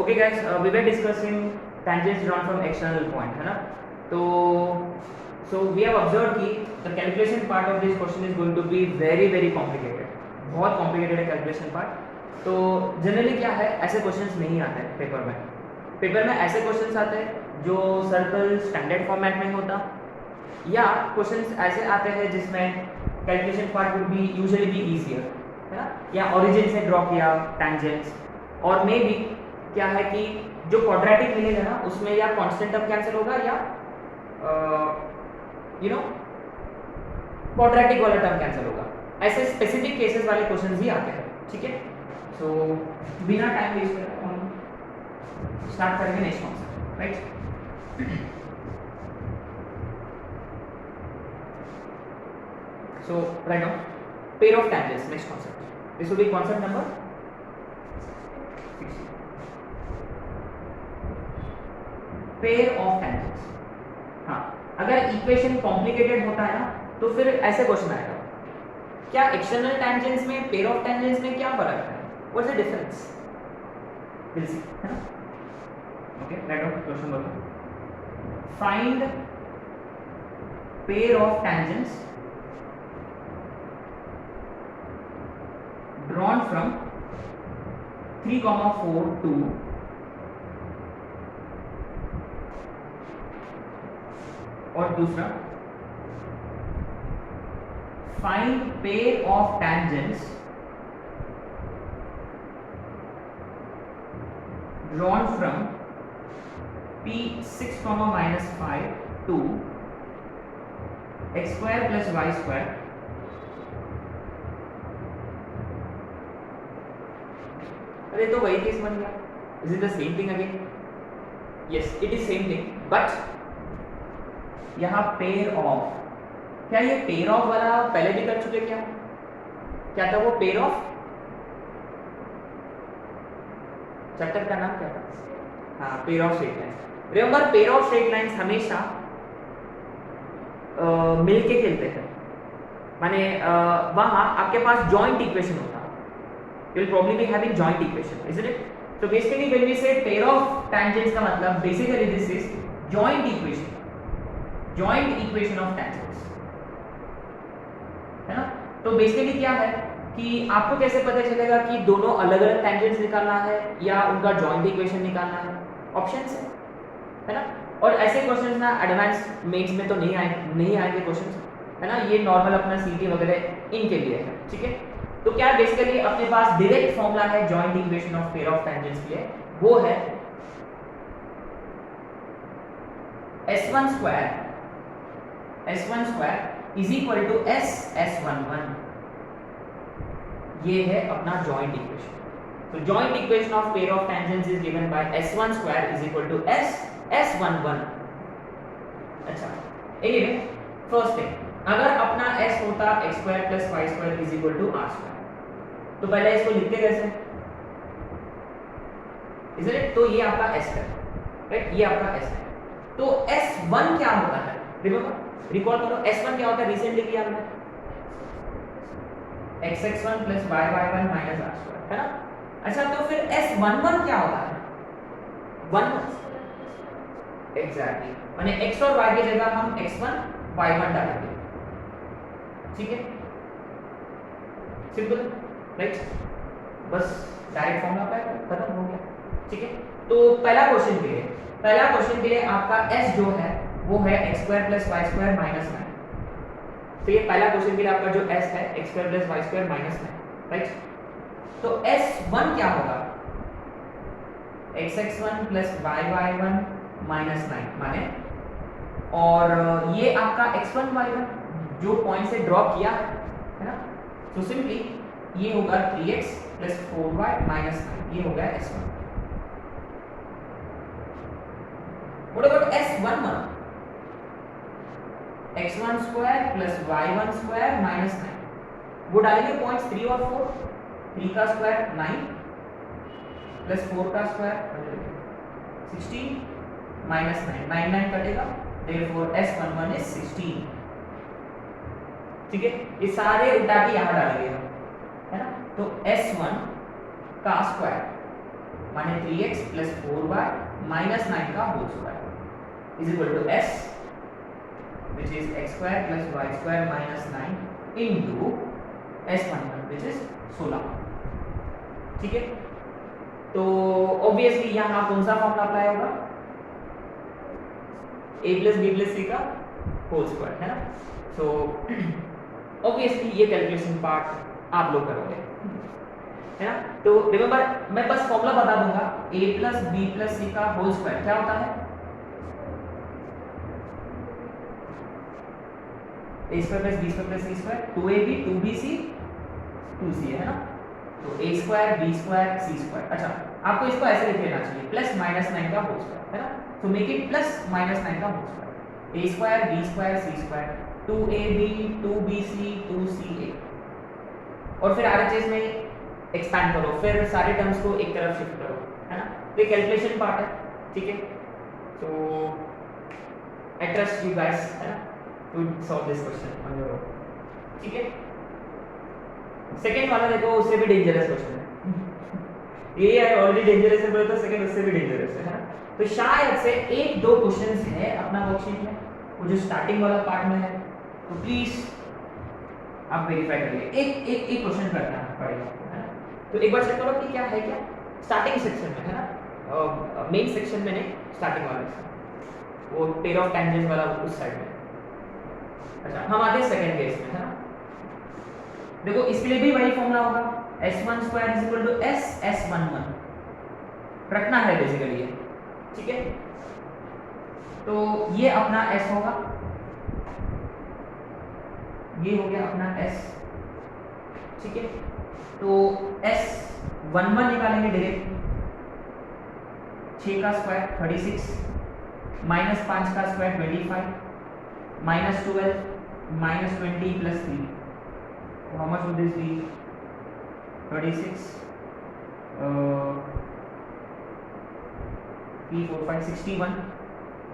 Okay guys, we were discussing tangents drawn from external point, है ना. तो so we have observed कि the calculation part of this question is going to be very very complicated. बहुत complicated है calculation part. तो generally क्या है, ऐसे क्वेश्चंस नहीं आते हैं पेपर में. पेपर में ऐसे क्वेश्चंस आते हैं जो सर्कल स्टैंडर्ड फॉर्मेट में होता, या क्वेश्चंस ऐसे आते हैं जिसमें calculation part would be usually be easier, है ना, या ओरिजिन से ड्रॉ किया टेंजेंट्स, और मे बी क्या है कि जो क्वाड्रेटिक मिलेगा ना उसमें या कांस्टेंट टर्म कैंसिल होगा या यू नो क्वाड्रेटिक वाला टर्म कैंसिल होगा. ऐसे स्पेसिफिक केसेस वाले क्वेश्चंस ही आते हैं. ठीक है, सो बिना टाइम वेस्ट करे हम स्टार्ट करेंगे next concept, right. So right now, pair of tangents, next concept. This will be concept number 60. Pair of tangents. हाँ, अगर इक्वेशन कॉम्प्लिकेटेड होता है ना तो फिर ऐसे क्वेश्चन आएगा, क्या एक्सटर्नल टेंजेंट्स में पेयर ऑफ टेंजेंट्स में क्या फर्क है, what's the difference, will see, है ना. ओके, राइट डाउन क्वेश्चन बोलो. Find pair of tangents drawn from 3, 4 to और दूसरा find pair of tangents drawn from P6, -5 to x square plus y square अरे तो वही केस बन गया. Is it the same thing again? Yes, it is same thing, but यहाँ pair of, क्या ये पेयर ऑफ वाला पहले भी कर चुके क्या? क्या था वो पेयर ऑफ? चैप्टर का नाम क्या था? हाँ, pair of straight lines. Remember, pair of straight lines हमेशा मिलके खेलते हैं. माने वहां आपके पास जॉइंट इक्वेशन होता, you will probably be having joint equation, isn't it? So basically when we say pair of tangents का मतलब basically this is joint equation of tangents, है ना. तो basically क्या है कि आपको कैसे पता चलेगा कि दोनों अलग अलग tangents निकालना है या उनका joint equation निकालना है? ऑप्शंस है ना. और ऐसे क्वेश्चंस ना एडवांस मेंस में तो नहीं आएंगे क्वेश्चंस, है ना. ये नॉर्मल अपना सीटी वगैरह इनके लिए है. ठीक है, तो क्या बेसिकली अपने पास डायरेक्ट फॉर्मूला है joint equation of pair of tangents के लिए, वो है s1 square is equal to s11. ये है अपना जॉइंट इक्वेशन. तो joint equation of pair of tangents is given by s1 square is equal to s11. अच्छा, एनीवे फर्स्ट थिंग, अगर अपना s होता x square plus y square is equal to r square, तो पहले इसको लिखते कैसे? इसलिए तो ये आपका s है, राइट, ये आपका s है. तो s1 क्या होता है? रिकॉल करो, s1 क्या होता है? रिसेंटली किया हमने x(x1) plus y(y1) minus r square, है ना. अच्छा, तो फिर s11 क्या होता है? 1 एग्जैक्टली, माने x और y की जगह हम x1 y1 डालेंगे. ठीक है, सिंपल, राइट. बस डायरेक्ट फॉर्मूला पे खत्म हो गया. ठीक है, तो पहला क्वेश्चन के लिए आपका s जो है वो है x square plus y square minus 9. तो ये पहला क्वेश्चन के लिए आपका जो s है x square plus y square minus 9, right. तो s1 क्या होगा? x(x1) प्लस y(y1) माइनस 9 माने, और ये आपका x1 y1 जो पॉइंट से ड्रॉ किया है ना. तो सिंपली ये होगा 3x प्लस 4y माइनस 9. ये हो गया s1. What about s11? x1 square plus y1 square minus 9. वो डालेंगे पॉइंट्स 3 और 4. 3 का स्क्वायर 9 प्लस 4 का स्क्वायर 16 माइनस 9. 9 कटेगा, therefore s11 is 16. ठीक है, ये सारे उल्टा के यहाँ डालेंगे हम, है ना. तो s1 का स्क्वायर माने 3x प्लस 4y माइनस 9 का whole square is equal to s which is x square plus y square minus 9 into s11 which is 16। ठीक है, तो ऑब्वियसली यहाँ कौन सा फॉर्मूला अप्लाई होगा, a plus B plus C का होल स्क्वायर है ना। सो ऑब्वियसली ये कैलकुलेशन पार्ट आप लोग करोगे है ना। तो रिमेंबर मैं बस फॉर्मूला बता दूंगा, a plus B plus C का होल स्क्वायर क्या होता है, a square plus B square plus C square, 2ab 2bc 2c है ना। तो a square B square C square, अच्छा आपको इसको ऐसे लिख लेना चाहिए प्लस माइनस 9 का होल स्क्वायर है ना। तो मेक इट प्लस माइनस 9 का whole square, a square B square C square 2ab 2bc 2ca, और फिर RHS में एक्सपैंड करो, फिर सारे टर्म्स को एक तरफ शिफ्ट करो है ना। तो ये कैलकुलेशन पार्ट है, ठीक है। तो आई ट्रस्ट यू गाइस है ना to solve this question on your own, ठीक है। सेकंड वाला देखो, उससे भी डेंजरस क्वेश्चन है ये है, ऑलरेडी डेंजरस है तो सेकंड उससे भी डेंजरस है ना। तो शायद से एक दो क्वेश्चंस है अपना वर्कशीट में, वो जो स्टार्टिंग वाला पार्ट में है, तो प्लीज आप वेरीफाई करिए, एक क्वेश्चन करना पड़ेगा है ना। तो एक बार चेक करो कि क्या है, क्या स्टार्टिंग सेक्शन में है ना, मेन सेक्शन में नहीं, स्टार्टिंग वाला वो पेयर ऑफ टेंजेंट्स वाला उस साइड में। अच्छा हम आते हैं सेकंड केस में है ना। देखो इसके लिए भी वही फॉर्मूला होगा, s1 square is equal to s11 रखना है बेसिकली ये, ठीक है। तो ये अपना s होगा, ये हो गया अपना s, ठीक है। तो s11 निकालेंगे डायरेक्ट, 6 का स्क्वायर 36 माइनस 5 का square 25 minus 12 minus 20 plus 3, so how much would this be, 36 3 4 5 61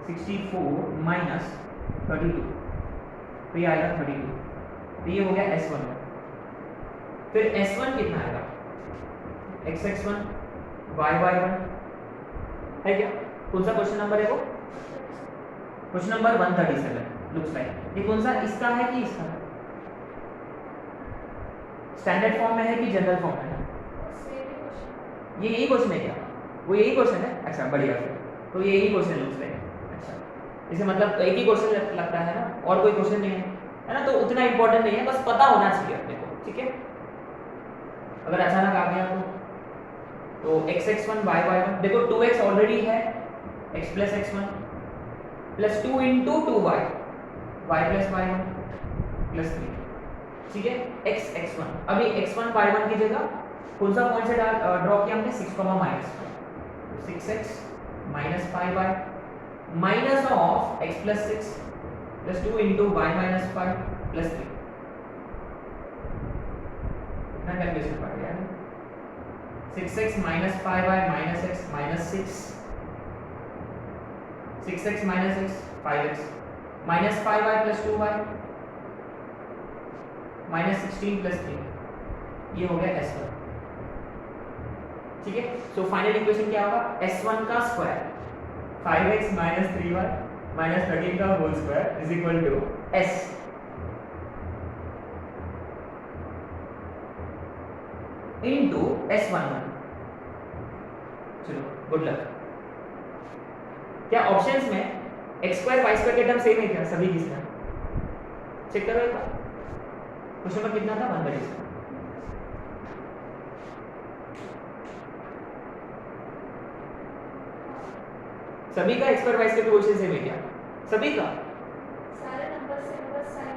64 minus 32, तो ये आएगा 32, तो ये हो गया s1। फिर s1 कितना आएगा, xx1 yy1 है क्या, कौन सा क्वेश्चन नंबर है वो, क्वेश्चन नंबर 137 लुक्स लाइक। ये कौन सा, इसका है कि इसका है, स्टैंडर्ड फॉर्म में है कि जनरल फॉर्म में है, ये यही क्वेश्चन है क्या, वो यही क्वेश्चन है, अच्छा बढ़िया। फिर तो ये यही क्वेश्चन लुक्स लाइक, अच्छा इसे मतलब एक ही क्वेश्चन लगता है ना, और कोई क्वेश्चन नहीं है ना, तो उतना इंपॉर्टेंट नहीं है, बस पता होना चाहिए अपने को, ठीक है। अगर अचानक आ गया तो xx1 yy1, देखो 2x ऑलरेडी है, x plus x1 plus 2 into 2y y plus y1 plus 3, ठीक है। x x1, अभी x1 y1 की जगह कौन सा पॉइंट से ड्रॉ किया हमने, 6 minus 6x minus 5y minus of x plus 6 plus 2 into y minus 5 plus 3, ना कैलकुलेशन पड़ गया 6x minus 5y minus x minus 6x minus x 5x minus 5y plus 2y minus 16 plus 3, ये हो गया s1, ठीक है। So final equation क्या होगा, s1 का square 5x minus 3y minus 13 का whole square is equal to s into s11। चलो गुड लक। क्या ऑप्शंस में x स्क्वायर y स्क्वायर के टर्म सेम है क्या, सभी की तरह चेक करो एक बार। क्वेश्चन नंबर कितना था, 137। सभी का x स्क्वायर y स्क्वायर के क्वेश्चन सेम है क्या, सभी का सारे नंबर सेम, बस sign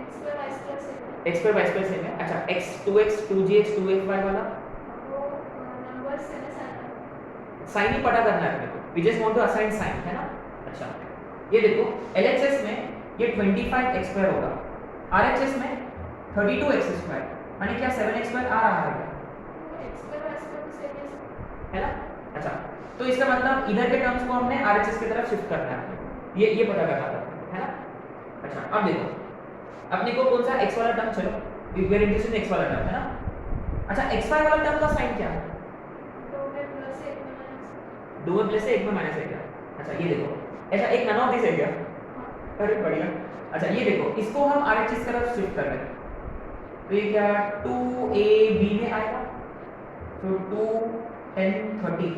x square y square same है, x square y square same है। अच्छा x 2x 2gx 2fy वाला वो नंबर सेम है, साइन ही पता करना है अपने को, we just want to assign sign है ना। अच्छा ये देखो LHS में ये 25x स्क्वायर होगा, RHS में 32x स्क्वायर, माने क्या 7x स्क्वायर आ रहा है x square y square same है ना। अच्छा तो इसका मतलब इधर के टर्म्स को हमने RHS की तरफ शिफ्ट करना है, ये पता करना है ना। अच्छा अब देखो अपने को कौन सा x वाला टर्म, चलो we are interested in x वाला टर्म है ना। अच्छा xy वाला टर्म का साइन क्या है, तो मैं 2 में प्लस है, 1 में माइनस है क्या? अच्छा ये देखो, ऐसा एक नन ऑफ दिस है क्या? अरे बढ़िया। अच्छा ये देखो, इसको हम RHS की तरफ शिफ्ट कर रहे हैं, तो ये क्या 2AB में आएगा, तो 2 10 30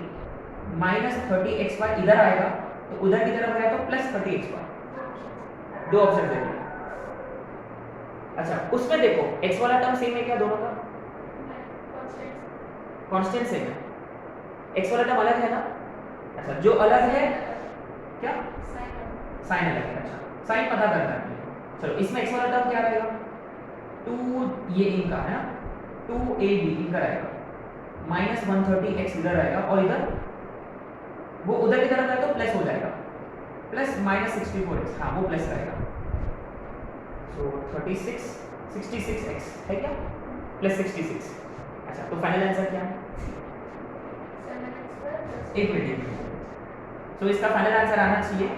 माइनस 30xy इधर आएगा, तो उधर की तरफ गया तो प्लस 30xy, दो ऑप्शन है। अच्छा उसमें देखो x वाला टर्म सेम है क्या दोनों का? कांस्टेंट सेम है, x वाला टर्म अलग है ना? अच्छा जो अलग है क्या? साइन अलग है। अच्छा साइन पता करना है, चलो इसमें x वाला टर्म क्या रहेगा? 2 ये इनका है ना, 2AB इनका रहेगा, माइनस 130x इधर आएगा, और इधर वो उधर की तरफ आएगा तो प्लस हो जाएगा, प्लस माइनस 64x, हाँ वो प्लस रहेगा, सो 36 66x है क्या? प्लस 66। अच्छा तो फाइनल आंसर क्या है? एक मिनट, तो इसका फाइनल आंसर आना चाहिए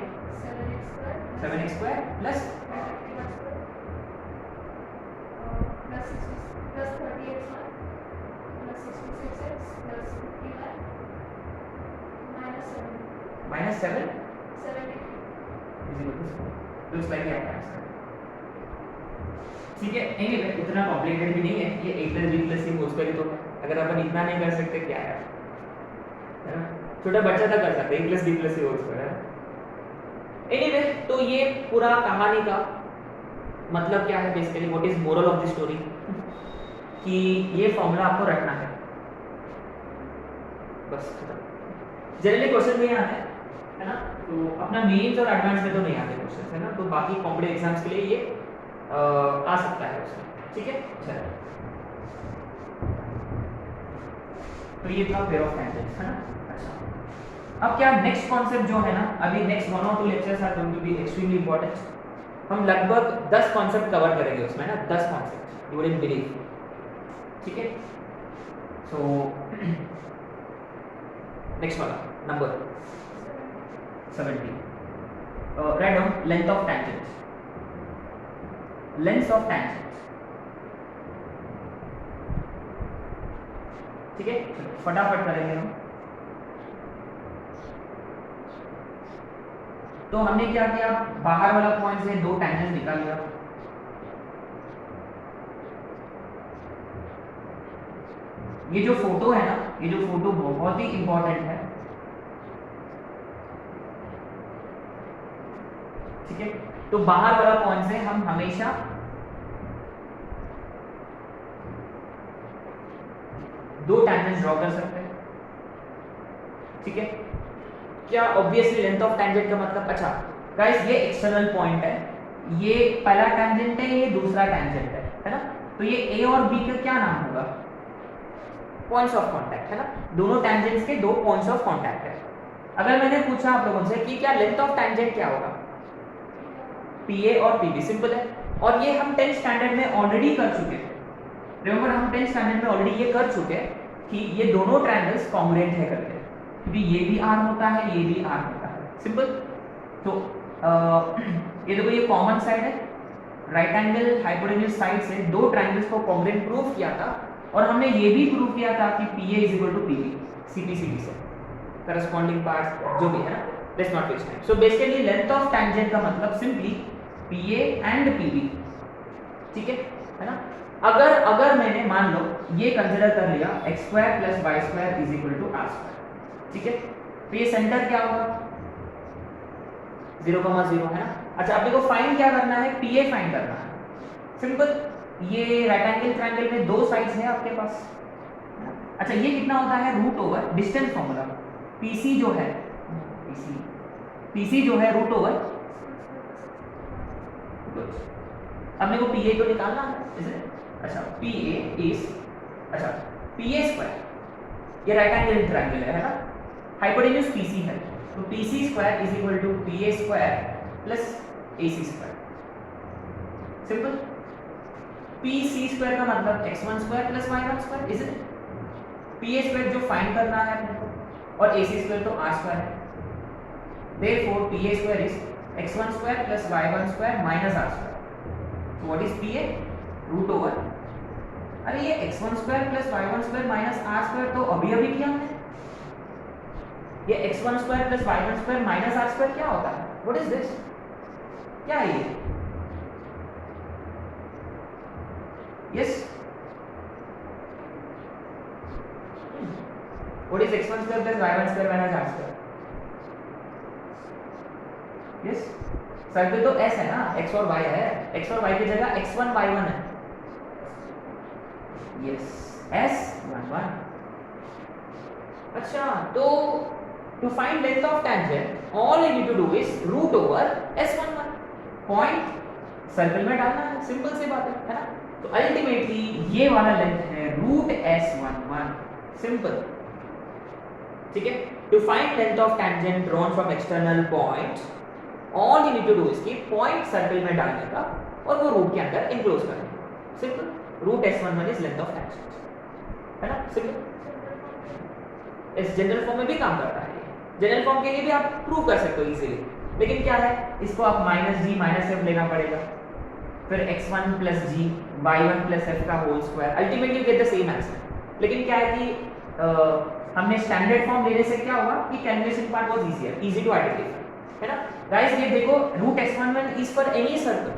7x² plus minus 7 looks like आपका आंसर। ठीक है, एनीवे इतना कॉम्प्लिकेटेड भी नहीं है, ये a plus b plus c whole square तो अगर अपन इतना नहीं कर सकते क्या है ना, छोटा बच्चा तक कर सकता है a plus b plus c whole square है। एनीवे तो ये पूरा कहानी का मतलब क्या है basically, what is moral of the story, कि ये फॉर्मूला आपको रखना है बस। जनरली क्वेश्चन में आते हैं है ना, तो अपना मेंस और एडवांस में तो नहीं आते क्वेश्चन है ना, तो बाकी कॉम्पिटिटिव एग्जाम्स के लिए ये आ सकता है उसमें। ठीक है चलो, तो ये था पेयर ऑफ टेंजेंट्स है ना। अच्छा अब क्या नेक्स्ट कॉन्सेप्ट जो है ना, अभी नेक्स्ट 1 और 2 lectures are going to be extremely important, हम लगभग 10 कॉन्सेप्ट कवर करेंगे उसमें ना, 10 कॉन्सेप्ट, यू वुडंट बिलीव। ठीक है सो नेक्स्ट वाला number 70, write down length of tangents, length of tangents. ठीक है चलो फटाफट करेंगे हम। तो हमने क्या किया, बाहर वाला पॉइंट से 2 टेंजेंट निकाल लिया, ये जो फोटो है ना, ये जो फोटो बहुत ही इंपॉर्टेंट है। ठीक है तो बाहर वाला पॉइंट से हम हमेशा दो टेंजेंट्स ड्रॉ कर सकते हैं। ठीक है क्या ऑब्वियसली लेंथ ऑफ टेंजेंट का मतलब, अच्छा गाइस ये एक्सटर्नल पॉइंट है, ये पहला टेंजेंट है, ये दूसरा टेंजेंट है ना, तो ये ए और बी का क्या नाम होगा? पॉइंट्स ऑफ कांटेक्ट है ना, दोनों टेंजेंट्स के 2 पॉइंट्स ऑफ कांटेक्ट है। अगर मैंने पूछा आप लोगों से कि क्या लेंथ ऑफ टेंजेंट क्या होगा, PA और PB, सिंपल है, और ये हम 10th स्टैंडर्ड में ऑलरेडी कर चुके हैं। रिमेंबर हम 10th स्टैंडर्ड में ऑलरेडी ये कर चुके हैं कि ये दोनों ट्रायंगल्स कॉन्ग्रुएंट है करके, क्योंकि ये भी R होता है, ये भी R होता है, सिंपल। तो ये देखो ये कॉमन साइड है, राइट एंगल हाइपोटेन्यूज साइड से 2 ट्रायंगल्स को कॉन्ग्रुएंट प्रूव किया था, और हमने ये भी प्रूव किया था कि PA = PB, CP/CD से करस्पॉन्डिंग पार्ट्स जो भी है ना, let's not waste time. So basically length of tangent का मतलब सिंपली PA एंड PB। ठीक है ना, अगर मैंने मान लो ये कंसीडर कर लिया x² + y² = r²। ठीक है तो ये सेंटर क्या होगा 0,0 है ना। अच्छा अब देखो फाइंड क्या करना है, PA फाइंड करना है, सिंपल। ये राइट एंगल ट्रायंगल में 2 साइड्स है आपके पास। अच्छा ये कितना होता है, √ डिस्टेंस फॉर्मूला, PC जो है PC जो है √ अब मेरे को PA को निकालना है इसे। अच्छा PA इज, अच्छा PA² ये राइट एंगल ट्रायंगल है ना, हाइपोटेन्यूज PC है, तो PC² = PA² + AC², simple. PC² का मतलब x1² + y1², is it. PA² जो फाइंड करना है अपने को, और AC² तो r² है, therefore PA² is x1² + y1² - r²। So what is PA? √ अरे ये x1² + y1² - r² तो अभी किया हमने, ये x1 square plus y1 square minus r square क्या होता है? What is this? क्या है ये? Yes, what is x1 square plus y1 square minus r square? Yes, circle तो s है ना, x और y है, x और y की जगह x1 y1 है। Yes, s11। अच्छा, तो to find length of tangent all you need to do is root over s11, point circle में डालना है, सिंपल सी बात है ना। तो अल्टीमेटली ये वाला लेंथ है रूट s11, सिंपल, ठीक है। To find length of tangent drawn from external point all you need to do is कि पॉइंट सर्कल में डालने का और वो रूट के अंदर इंक्लोज करना, simple. Root s11 is length of tangent, है ना, सिंपल। इस जनरल फॉर्म में भी काम करता है, जनरल फॉर्म के लिए भी आप प्रूव कर सकते हो इजीली, लेकिन क्या है, इसको आप माइनस जी माइनस एफ लेना पड़ेगा, फिर x1 plus G y1 plus F का whole square, ultimately you get the same answer. लेकिन क्या है कि हमने स्टैंडर्ड फॉर्म लेने से क्या हुआ कि calculation part was easier, easy to identify, है ना। गाइस ये देखो root s11 is for any circle,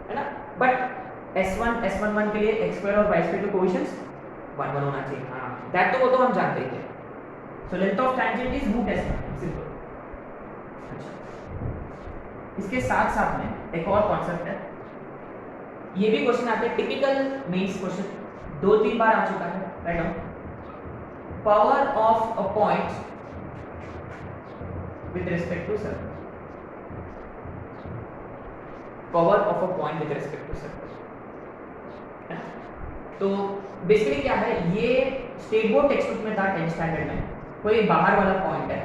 है ना, बट s11 के लिए x स्क्वायर और y स्क्वायर के कोएफिशिएंट्स 1 1 होना चाहिए, हां दैट तो वो तो हम जानते ही हैं। So length of tangent is root s11, simple. अच्छा, इसके साथ साथ में एक और कॉन्सेप्ट है, ये भी क्वेश्चन आते हैं, टिपिकल मेंस क्वेश्चन, 2-3 बार आ चुका है, write down. Power of a point with respect to circle, power of a point with respect to circle. तो बेसिकली क्या है, ये स्टेट बोर्ड टेक्स्ट बुक में था 10th स्टैंडर्ड में, कोई बाहर वाला पॉइंट है,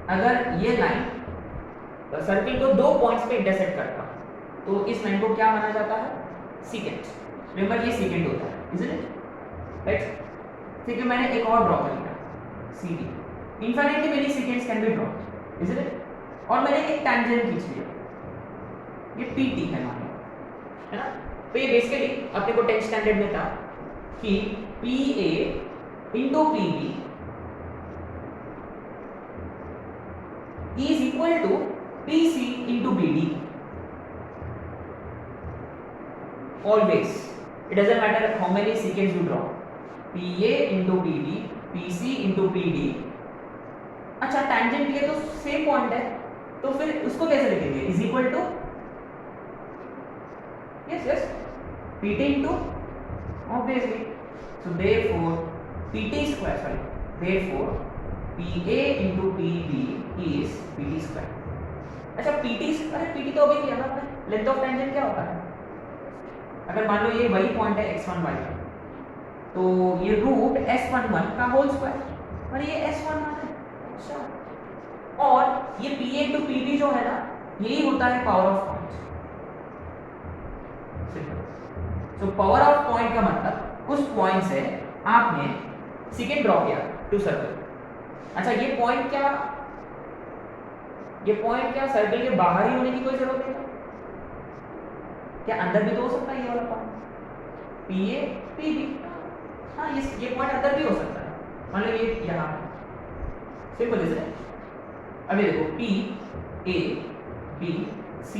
अगर ये लाइन सर्कल को 2 पॉइंट्स पे इंटरसेक्ट करता तो इस लाइन को क्या माना जाता है, सीकेंट। रिमेंबर ये सीकेंट होता है, इजंट इट, राइट। ठीक है, मैंने एक और ड्रॉ कर लिया, CD, infinitely many secants can be drawn, isn't it, और मैंने एक टैंजेंट खींच लिया, ये PT है मान लो, है ना। तो ये बेसिकली अपने को 10th स्टैंडर्ड में था कि PA into PB is equal to PC into BD. Always, it doesn't matter how many secants you draw, PA into PB, PC into PD। अच्छा, tangent ये तो सेम पॉइंट है, तो फिर उसको कैसे लिखेंगे, is equal to, yes, PT into, obviously, so therefore PT square, therefore PA into PB is PT square। अच्छा, PT तो अभी किया ना आपने, लेंथ ऑफ टेंजेंट क्या होता है, अगर मान लो ये वही पॉइंट है x1 y1, तो ये रूट s11 का होल स्क्वायर, और ये s11 है। अच्छा, और ये PA into PB जो है ना, यही होता है पावर ऑफ पॉइंट, सिंपल। तो पावर ऑफ पॉइंट का मतलब उस पॉइंट से आपने सेकेंड ड्रॉ किया टू सर्कल। अच्छा, ये पॉइंट क्या सर्कल के बाहर ही होने की कोई जरूरत नहीं है, क्या अंदर भी तो हो सकता है ये वाला पॉइंट, PA PB, हाँ ये पॉइंट अंदर भी हो सकता है, मान लो ये यहाँ है, सिंपल इज इट। अभी देखो P A B C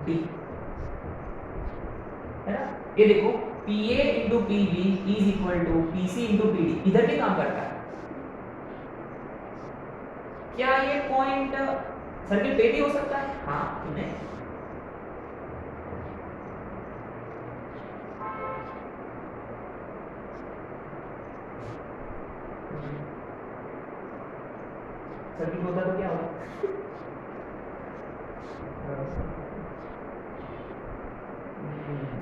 D, है ना, ये देखो PA into PB is equal to PC into PD, इधर भी काम करता है। क्या ये पॉइंट सर्कल पे भी हो सकता है, हाँ क्यों नहीं। सर्कल होता तो क्या होगा,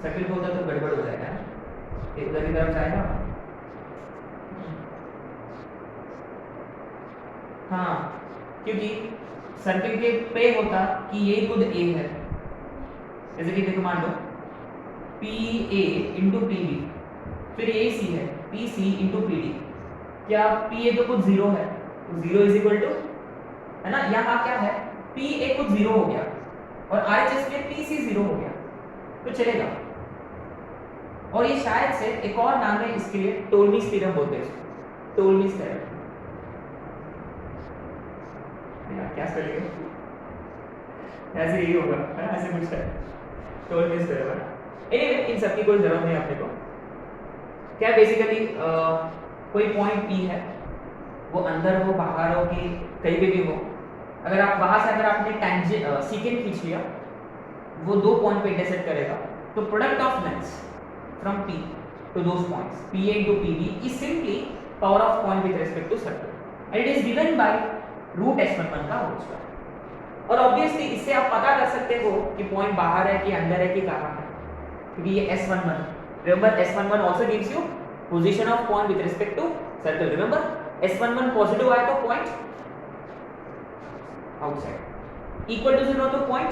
सर्कल होता तो गड़बड़ हो जाएगा, एक उधर की तरफ जाएगा, हाँ क्योंकि सर्कल के पे होता कि ये खुद A है, जैसे कि देखो मान लो PA into PB, फिर ये C है PC into PD, क्या PA तो खुद 0 है, तो 0 इज इक्वल टू, है ना, यहाँ क्या है PA खुद 0 हो गया और RHS में PC 0 हो गया, तो चलेगा। और ये शायद से एक और नाम है इसके लिए, टोल्मीज थ्योरम बोलते हैं इसको, टोल्मी स्क्वायर, क्या करेंगे ऐसे यही होगा है ना, ऐसे कुछ है टोल्मी स्क्वायर। एनीवे इन सब की कोई जरूरत नहीं अपने को। क्या बेसिकली कोई पॉइंट P है, वो अंदर हो बाहर हो कि कहीं भी हो, अगर आप वहां से अगर आपने टेंजेंट सीकेंट खींच लिया, वो दो पॉइंट पे इंटरसेक्ट करेगा, तो product of lengths from P to those points PA into PB is simply power of point with respect to circle and it is given by root s11 का whole square. और obviously इससे आप पता कर सकते हो कि पॉइंट बाहर है कि अंदर है कि कहाँ है, क्योंकि ये s11, remember s11 also gives you position of point with respect to circle। Remember s11 positive आया तो पॉइंट आउटसाइड, इक्वल टू 0 तो पॉइंट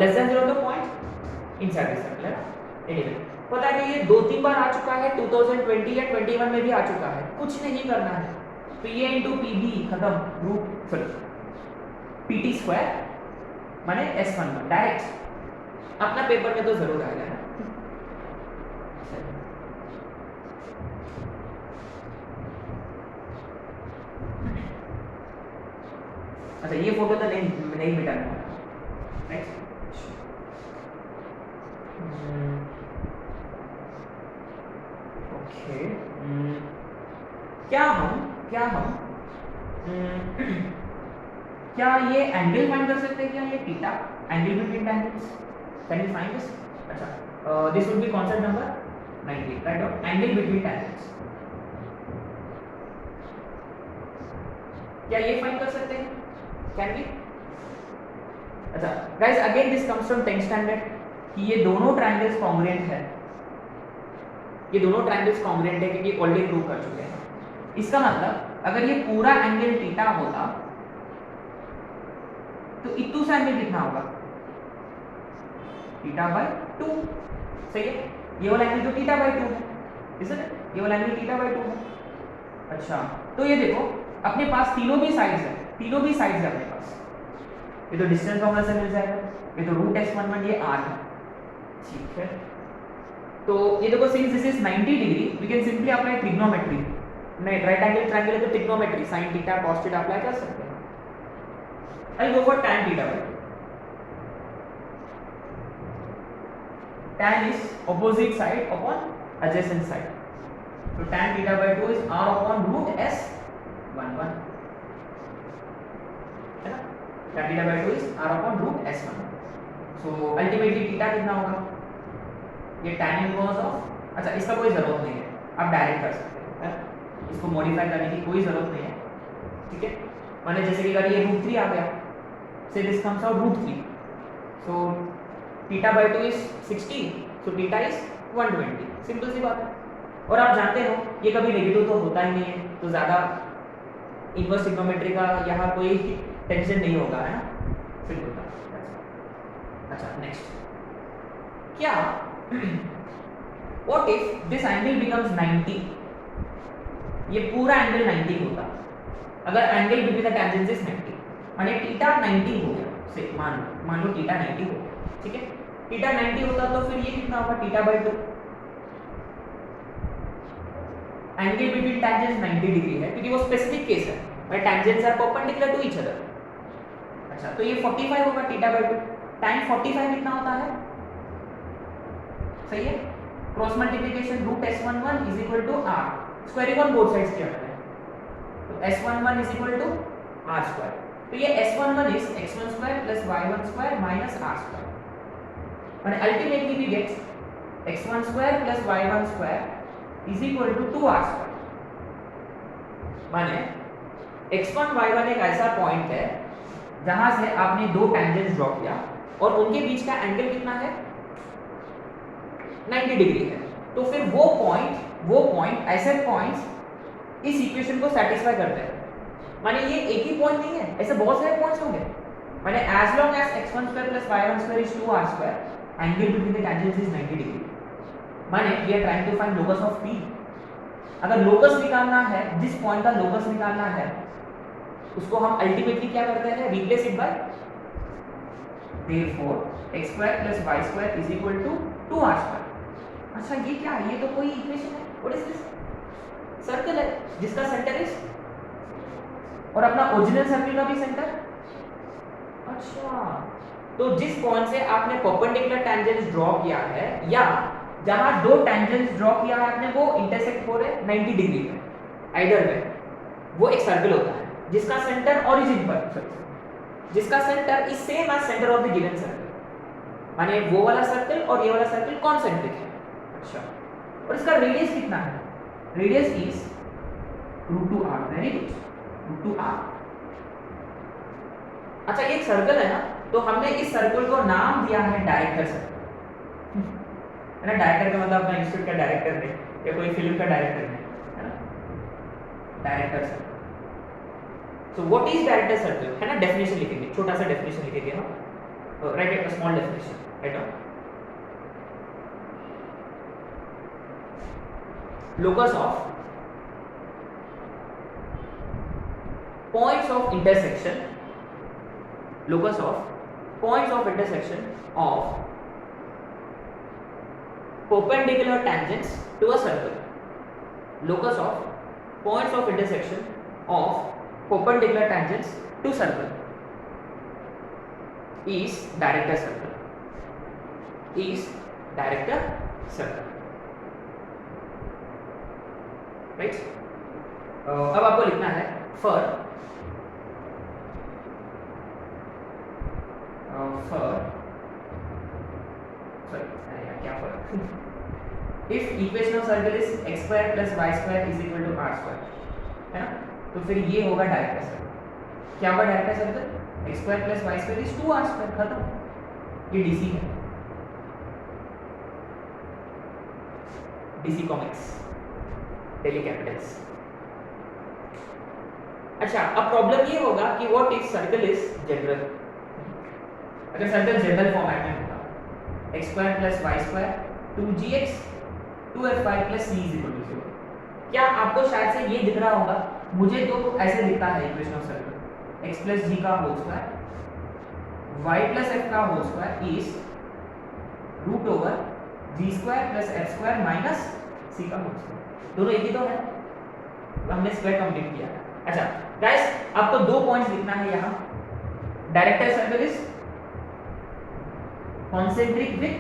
लेस देन 0 तो पॉइंट इनसाइड द सर्कल है। एनीवे पता है ये 2-3 बार आ चुका है, 2020 या 21 में भी आ चुका है, कुछ नहीं करना है, PA into PB खत्म, रूट सॉरी PT स्क्वायर माने S11 डायरेक्ट अपना पेपर में तो जरूर आएगा ना। अच्छा ये फोटो तो नहीं मिटाना है, नेक्स्ट। ओके क्या ये एंगल फाइंड कर सकते हैं क्या, ये theta angle between tangents, can you find this? अच्छा this would be concept number 90, right of angle between tangents. क्या ये फाइंड कर सकते हैं, कैन बी? अच्छा guys again this comes from 10th standard कि ये दोनों ट्रायंगल्स कॉन्ग्रुएंट है, ये दोनों ट्रायंगल्स कॉन्ग्रुएंट है क्योंकि ऑलरेडी प्रूव कर चुके हैं। इसका मतलब अगर ये पूरा एंगल थीटा होता तो इतू सा एंगल कितना होगा, थीटा बाय 2, सही है, ये वाला एंगल तो थीटा बाय 2 है, इसलिए ये वाला एंगल थीटा बाय 2 है। अच्छा तो ये देखो अपने पास तीनों भी साइड्स है, तीनों भी साइड्स है अपने पास, ये तो डिस्टेंस फॉर्मूला से मिल जाएगा, ये तो रूट s11 ये r है, ठीक है। तो ये देखो since this is 90 degree we can simply apply trigonometry, नहीं राइट एंगल ट्रायंगल है तो trigonometry sin theta cos theta apply कर सकते हैं। I go for tan theta by 2, tan is opposite side upon adjacent side, so tan theta by 2 is r upon root s11, है ना, tan theta by 2 is r upon root s11, so ultimately theta कितना होगा, ये tan inverse of, अच्छा इसका कोई जरूरत नहीं है, आप डायरेक्ट कर सकते हैं, इसको मॉडिफाई करने की कोई जरूरत नहीं है, ठीक है। माने जैसे कि अगर ये √3 आ गया, से this comes out √3, so theta by 2 is 60, so theta is 120, simple सी बात है। और आप जानते हो ये कभी नेगेटिव तो होता ही नहीं है, तो ज़्यादा इनवर्स ट्रिग्नोमेट्री का यहाँ कोई टेंशन नहीं होगा, है ना, सिंपल बात। अच्छा नेक्स्ट, क्या what if this angle becomes 90, ये पूरा एंगल 90 होता, अगर angle between the tangents is 90 माने थीटा 90 हो गया, से मान लो थीटा 90 हो गया, ठीक है, थीटा 90 होता तो फिर ये कितना होगा, theta by 2, angle between tangents 90 degree है क्योंकि वो स्पेसिफिक केस है, where tangents are perpendicular to each other. अच्छा तो ये 45 होगा थीटा बाय 2, tan 45 कितना होता है, सही है, cross multiplication root s11 is equal to r, squaring on both sides किया मैंने, तो s11 is equal to r square, तो ये s11 is x1 square plus y1 square minus r square, माने ultimately we get x1 square plus y1 square is equal to 2r square, माने x1 y1 एक ऐसा point है जहां से आपने दो टेंजेंट्स ड्रॉ किया और उनके बीच का एंगल कितना है, 90 डिग्री है, तो फिर वो पॉइंट ऐसे पॉइंट्स इस इक्वेशन को सेटिस्फाई करते हैं, माने ये एक ही पॉइंट नहीं है, ऐसे बहुत सारे पॉइंट्स होंगे, माने as long as x1 square plus y1 square is 2r square, angle between the tangents is 90 degree, माने we are trying to find locus of p। अगर लोकस निकालना है, जिस पॉइंट का लोकस निकालना है उसको हम अल्टीमेटली क्या करते हैं, replace it by therefore x square plus y square is equal to 2r square. अच्छा ये क्या है, ये तो कोई इक्वेशन है, व्हाट इज दिस, सर्कल है जिसका सेंटर इज, और अपना ओरिजिनल सर्कल का भी सेंटर। अच्छा, तो जिस पॉइंट से आपने परपेंडिकुलर टेंजेंस ड्रॉ किया है या जहां दो टेंजेंस ड्रॉ किया है आपने, वो इंटरसेक्ट हो रहे 90 डिग्री में आइदर वे, वो एक सर्कल होता है जिसका सेंटर ओरिजिन पर, जिसका centre is same as centre of the given circle, माने वो वाला सर्कल और ये वाला सर्कल कॉन्सेंट्रिक है। अच्छा, और इसका रेडियस कितना है? Radius is √2r। Very good, √2r। अच्छा, ये एक सर्कल है ना, तो हमने इस सर्कल को नाम दिया है डायरेक्टर सर्कल, है ना। डायरेक्टर का मतलब अपना इंस्टीट्यूट का डायरेक्टर नहीं, या कोई फिल्म का डायरेक्टर नहीं, है ना, director circle. So what is director circle, है ना। डेफिनेशन लिखेंगे, छोटा सा डेफिनेशन लिखेंगे हम, right, a small definition, write down. locus of points of intersection, locus of points of intersection of perpendicular tangents to a circle, locus of points of intersection of perpendicular tangents to circle is director circle, is director circle, right. अब आपको लिखना है for क्या for if equation of circle is x square plus y square is equal to r square, है ना, तो फिर ये होगा डायरेक्टर सर्कल। क्या होगा director circle? x square plus y square is 2r square, खत्म। ये डीसी है, डीसी कॉमिक्स, डेली कैपिटल्स। अच्छा, अब प्रॉब्लम ये होगा कि what if circle is general. अगर सर्कल जनरल फॉर्मेट में होगा x square plus y square 2gx 2f5 plus c is equal to 0, क्या आपको शायद से ये दिख रहा होगा? मुझे तो ऐसे दिखता है equation of circle, x plus g का whole square y plus f का whole square is root over g square plus f square minus c का होल स्क्वायर। दोनों एक ही तो है, तो हमने स्क्वायर कंप्लीट किया। अच्छा गाइस, आपको दो पॉइंट्स लिखना है यहाँ। Director circle is concentric with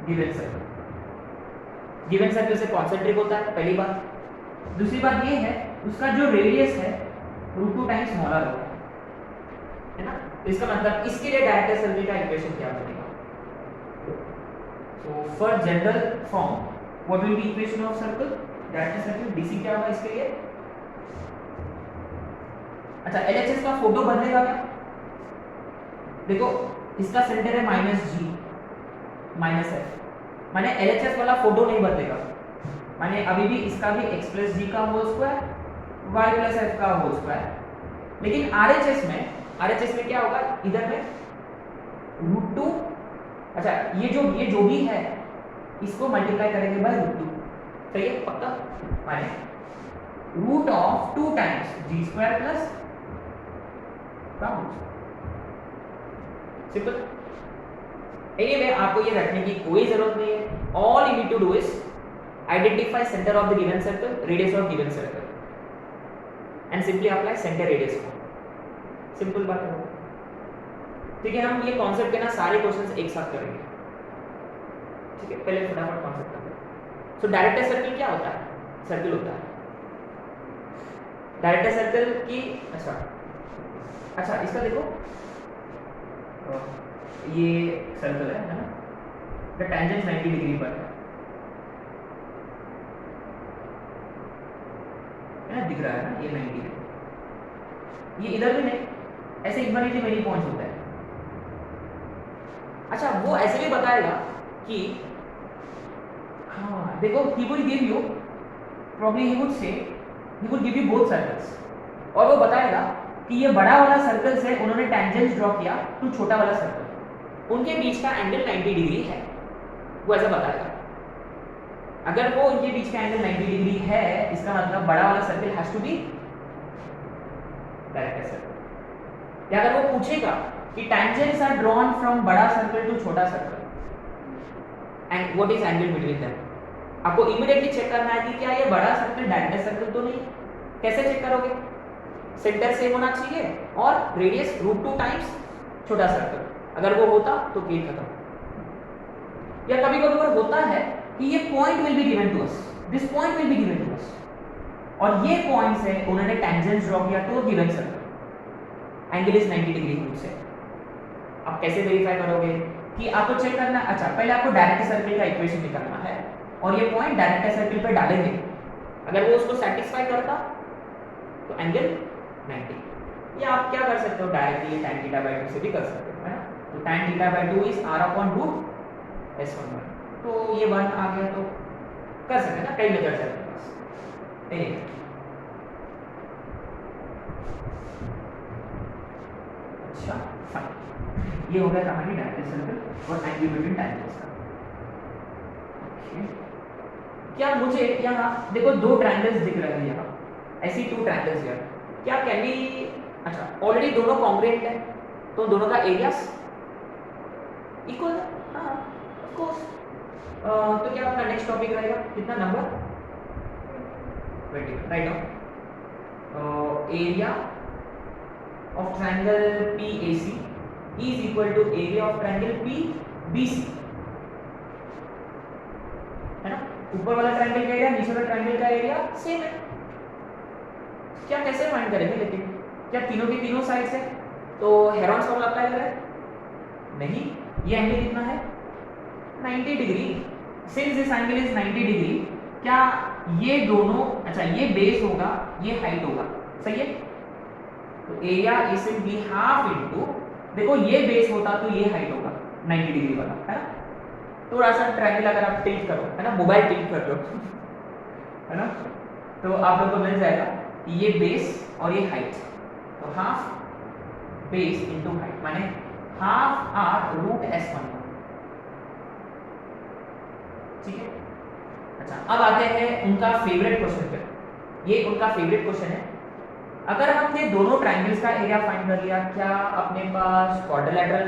given circle, given circle से कॉन्सेंट्रिक होता है, पहली बात। दूसरी बात ये है उसका जो रेडियस है √2 टाइम्स स्मॉलर होता है ना। तो इसका मतलब इसके लिए डायरेक्टर सर्कल का इक्वेशन क्या बनेगा? So for general form what will be equation of circle, director circle, DC क्या होगा इसके लिए? अच्छा, एलएचएस का फोटो बदलेगा क्या? देखो इसका सेंटर है -g -f, माने एलएचएस वाला फोटो नहीं बदलेगा, माने अभी भी इसका भी x प्लस g का whole square y plus f का होल स्क्वायर। लेकिन आरएचएस में क्या होगा? इधर में √2, अच्छा ये जो भी है इसको मल्टीप्लाई करेंगे बाय √2, सही है, पक्का। माने √2 टाइम्स g स्क्वायर प्लस का होल स्क्वायर, सिंपल। एनीवे आपको ये रखने की कोई जरूरत नहीं है। All you need to do is identify centre of the given circle, radius of given circle and simply apply centre radius form. Simple बात है, ठीक है। हम ये कॉन्सेप्ट के ना सारे क्वेश्चंस एक साथ करेंगे, ठीक है। पहले फटाफट कॉन्सेप्ट करते हैं। सो डायरेक्टर सर्कल क्या होता है? सर्कल होता है डायरेक्टर सर्कल की। अच्छा इसका देखो, ये सर्कल है ना, द टेंजेंट 90 डिग्री पर है ना, दिख रहा है ना, ये 90 डिग्री, ये इधर भी नहीं, ऐसे इन्फिनिटी मेनी पॉइंट्स होता है। अच्छा, वो ऐसे भी बताएगा कि हाँ देखो, he will give you, probably he would say, he would give you both circles, और वो बताएगा कि ये बड़ा वाला सर्कल से उन्होंने टेंजेंट ड्रॉ किया तो छोटा वाला सर्कल, उनके बीच का एंगल 90 डिग्री है, वो ऐसा बताएगा। अगर वो उनके बीच का एंगल 90 डिग्री है, इसका मतलब बड़ा वाला circle has to be director circle. या अगर वो पूछेगा कि टेंजेंट्स आर ड्रॉन फ्रॉम बड़ा सर्कल टू छोटा circle and what is angle between them, आपको इमीडिएटली चेक करना है कि क्या ये बड़ा सर्कल डायरेक्ट सर्कल तो नहीं। कैसे चेक करोगे? सेंटर सेम होना चाहिए और रेडियस √2 टाइम्स छोटा सर्कल, अगर वो होता तो केस खत्म। या कभी कभी होता है कि ये point will be given to us, this point will be given to us, और ये पॉइंट्स है उन्होंने टेंजेंट ड्रॉ किया तो given circle, angle is 90 degree से। आप कैसे वेरीफाई करोगे कि आपको चेक करना, अच्छा पहले आपको डायरेक्ट सर्कल का इक्वेशन निकालना है और ये पॉइंट डायरेक्ट सर्कल पे डालेंगे, अगर वो उसको सेटिस्फाई करता तो एंगल 90। या आप क्या कर सकते हो, डायरेक्टली tan θ/2 से भी कर सकते हो, है ना। तो tan θ/2 इज r/√s11, तो ये 1 आ गया तो कर सकते हैं ना, कई मेथड्स है आपके पास। अच्छा फाइन, ये हो गया हमारी डायरेक्ट सर्कल और एंगल बिटवीन टेंजेंट्स का। ओके, क्या मुझे यहाँ देखो दो ट्रायंगल्स दिख रहे हैं, यहाँ ऐसी 2 ट्रायंगल्स यार, क्या कैन वी, अच्छा ऑलरेडी दोनों कॉन्ग्रुएंट है तो दोनों का एरिया इक्वल है, हाँ ऑफ कोर्स। तो क्या अपना नेक्स्ट टॉपिक रहेगा, कितना number 20, write down. Area of triangle PAC is equal to area of triangle PBC, है ना। ऊपर वाला ट्रायंगल का एरिया नीचे वाला ट्रायंगल का एरिया सेम है। क्या कैसे फाइंड करेंगे, लेकिन क्या तीनों की तीनों साइड से तो हेरोन्स फॉर्मूला अप्लाई करें? नहीं, ये एंगल कितना है 90 degree, since this angle is 90 degree, क्या ये दोनों, अच्छा ये बेस होगा ये हाइट होगा, सही है। तो area is simply half into, देखो ये बेस होता तो ये हाइट होगा 90 डिग्री वाला, है ना। थोड़ा सा ट्रायंगल अगर आप टिल्ट करो, है ना, मोबाइल टिल्ट कर लो है ना, तो आप लोग को मिल जाएगा कि ये बेस और ये हाइट, तो हाफ बेस इनटू हाइट माने हाफ r√s11, ठीक है। अच्छा अब आते हैं उनका फेवरेट क्वेश्चन पे, ये उनका फेवरेट क्वेश्चन है। अगर हमने दोनों ट्रायंगल्स का एरिया फाइंड कर लिया, क्या अपने पास क्वाड्रिलेटरल